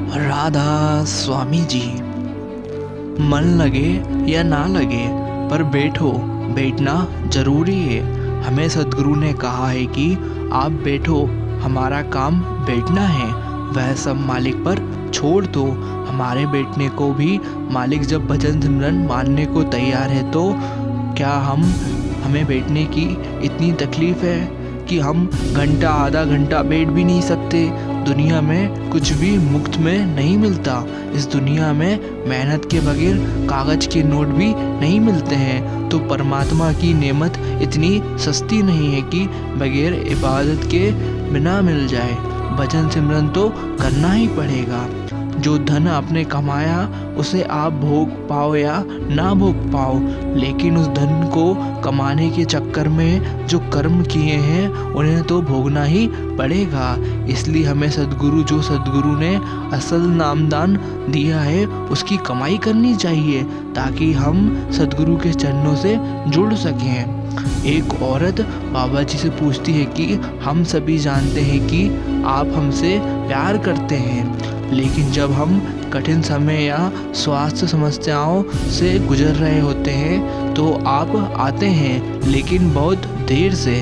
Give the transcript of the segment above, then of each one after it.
राधा स्वामी जी। मन लगे या ना लगे पर बैठो, बैठना जरूरी है। हमें सद्गुरु ने कहा है कि आप बैठो, हमारा काम बैठना है। वह सब मालिक पर छोड़ दो। हमारे बैठने को भी मालिक जब भजन सिमरन मानने को तैयार है तो क्या हमें बैठने की इतनी तकलीफ है कि हम घंटा आधा घंटा बैठ भी नहीं सकते। दुनिया में कुछ भी मुफ्त में नहीं मिलता। इस दुनिया में मेहनत के बगैर कागज के नोट भी नहीं मिलते हैं। तो परमात्मा की नेमत इतनी सस्ती नहीं है कि बगैर इबादत के बिना मिल जाए। भजन सिमरन तो करना ही पड़ेगा। जो धन आपने कमाया उसे आप भोग पाओ या ना भोग पाओ, लेकिन उस धन को कमाने के चक्कर में जो कर्म किए हैं उन्हें तो भोगना ही पड़ेगा। इसलिए हमें जो सद्गुरु ने असल नामदान दिया है उसकी कमाई करनी चाहिए, ताकि हम सद्गुरु के चरणों से जुड़ सकें। एक औरत बाबा जी से पूछती है कि हम सभी जानते हैं कि आप हमसे प्यार करते हैं, लेकिन जब हम कठिन समय या स्वास्थ्य समस्याओं से गुजर रहे होते हैं तो आप आते हैं, लेकिन बहुत देर से।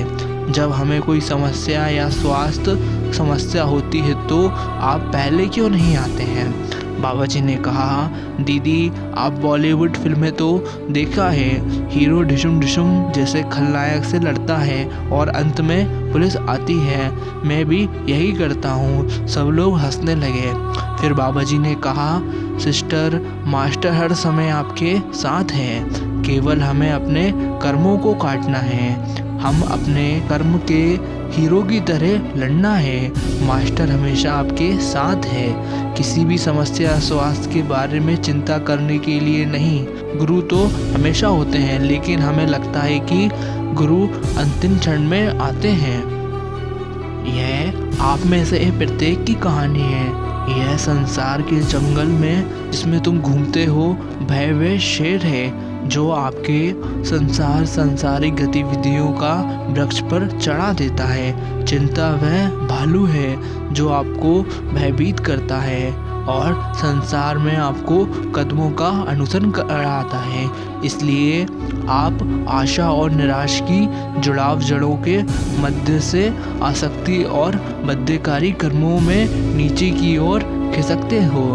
जब हमें कोई समस्या या स्वास्थ्य समस्या होती है तो आप पहले क्यों नहीं आते हैं? बाबा जी ने कहा, दीदी आप बॉलीवुड फिल्में तो देखा है, हीरो ढिशुम ढिशुम जैसे खलनायक से लड़ता है और अंत में पुलिस आती है। मैं भी यही करता हूँ। सब लोग हंसने लगे। फिर बाबा जी ने कहा, सिस्टर मास्टर हर समय आपके साथ हैं, केवल हमें अपने कर्मों को काटना है। हम अपने कर्म के हीरो की तरह लड़ना है। मास्टर हमेशा आपके साथ है। किसी भी समस्या स्वास्थ्य के बारे में चिंता करने के लिए नहीं। गुरु तो हमेशा होते हैं, लेकिन हमें लगता है कि गुरु अंतिम क्षण में आते हैं। यह आप में से प्रत्येक की कहानी है। यह संसार के जंगल में जिसमें तुम घूमते हो भय शेर है जो आपके सांसारिक गतिविधियों का वृक्ष पर चढ़ा देता है। चिंता वह भालू है जो आपको भयभीत करता है और संसार में आपको कदमों का अनुसरण कराता है। इसलिए आप आशा और निराश की जुड़ाव जड़ों के मध्य से आसक्ति और बद्यकारी कर्मों में नीचे की ओर खिसकते हो।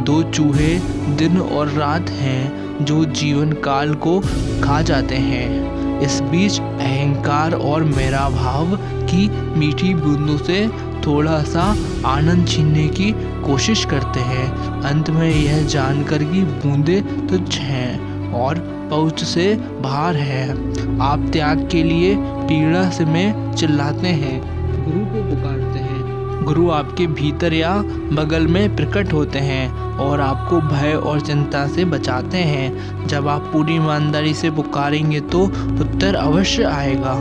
दो चूहे दिन और रात हैं जो जीवन काल को खा जाते हैं। इस बीच अहंकार और मेरा भाव की मीठी बूंदों से थोड़ा सा आनंद छीनने की कोशिश करते हैं। अंत में यह जानकर कि बूंदें तुच्छ हैं और पहुंच से बाहर है। आप त्याग के लिए पीड़ा से में चिल्लाते हैं, गुरु को पुकारते हैं। गुरु आपके भीतर या बगल में प्रकट होते हैं और आपको भय और चिंता से बचाते हैं। जब आप पूरी ईमानदारी से पुकारेंगे तो उत्तर अवश्य आएगा।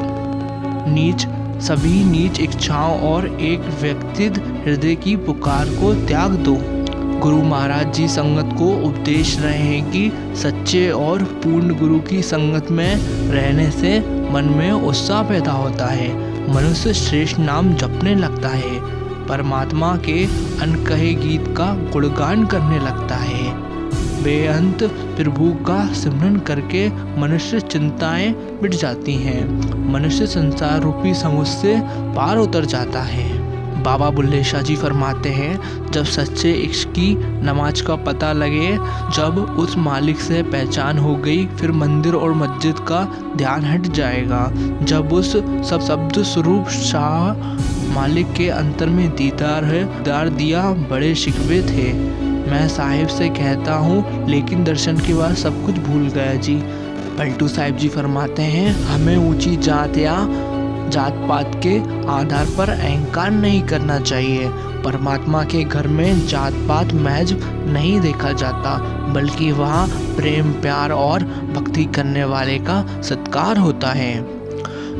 सभी नीच इच्छाओं और एक व्यक्तिगत हृदय की पुकार को त्याग दो। गुरु महाराज जी संगत को उपदेश रहे हैं कि सच्चे और पूर्ण गुरु की संगत में रहने से मन में उत्साह पैदा होता है। मनुष्य श्रेष्ठ नाम जपने लगता है, परमात्मा के अनकहे गीत का गुणगान करने लगता है। बेअंत प्रभु का सिमरन करके मनुष्य चिंताएं मिट जाती हैं। मनुष्य संसार रूपी समुद्र से पार उतर जाता है। बाबा बुल्ले शाह जी फरमाते हैं, जब सच्चे इश्क की नमाज का पता लगे, जब उस मालिक से पहचान हो गई, फिर मंदिर और मस्जिद का ध्यान हट जाएगा। जब उस सब शब्द स्वरूप शाह मालिक के अंतर में दीदार दिया, बड़े शिकवे थे। मैं साहिब से कहता हूँ, लेकिन दर्शन के बाद सब कुछ भूल गया जी। पलटू साहिब जी फरमाते हैं, हमें ऊंची जात या जात पात के आधार पर अहंकार नहीं करना चाहिए। परमात्मा के घर में जात पात महज नहीं देखा जाता, बल्कि वहाँ प्रेम प्यार और भक्ति करने वाले का सत्कार होता है।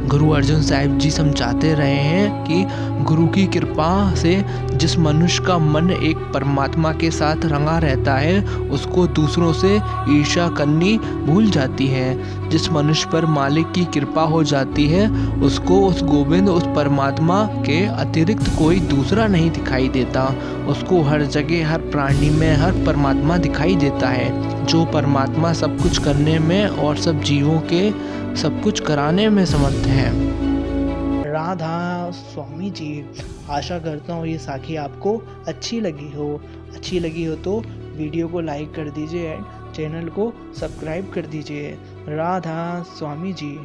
गुरु अर्जुन साहिब जी समझाते रहे हैं कि गुरु की कृपा से जिस मनुष्य का मन एक परमात्मा के साथ रंगा रहता है, उसको दूसरों से ईर्ष्या करनी भूल जाती है। जिस मनुष्य पर मालिक की कृपा हो जाती है उसको उस गोविंद, उस परमात्मा के अतिरिक्त कोई दूसरा नहीं दिखाई देता। उसको हर जगह, हर प्राणी में, हर परमात्मा दिखाई देता है, जो परमात्मा सब कुछ करने में और सब जीवों के सब कुछ कराने में समर्थ है। राधा स्वामी जी, आशा करता हूँ ये साखी आपको अच्छी लगी हो तो वीडियो को लाइक कर दीजिए, चैनल को सब्सक्राइब कर दीजिए। राधा स्वामी जी।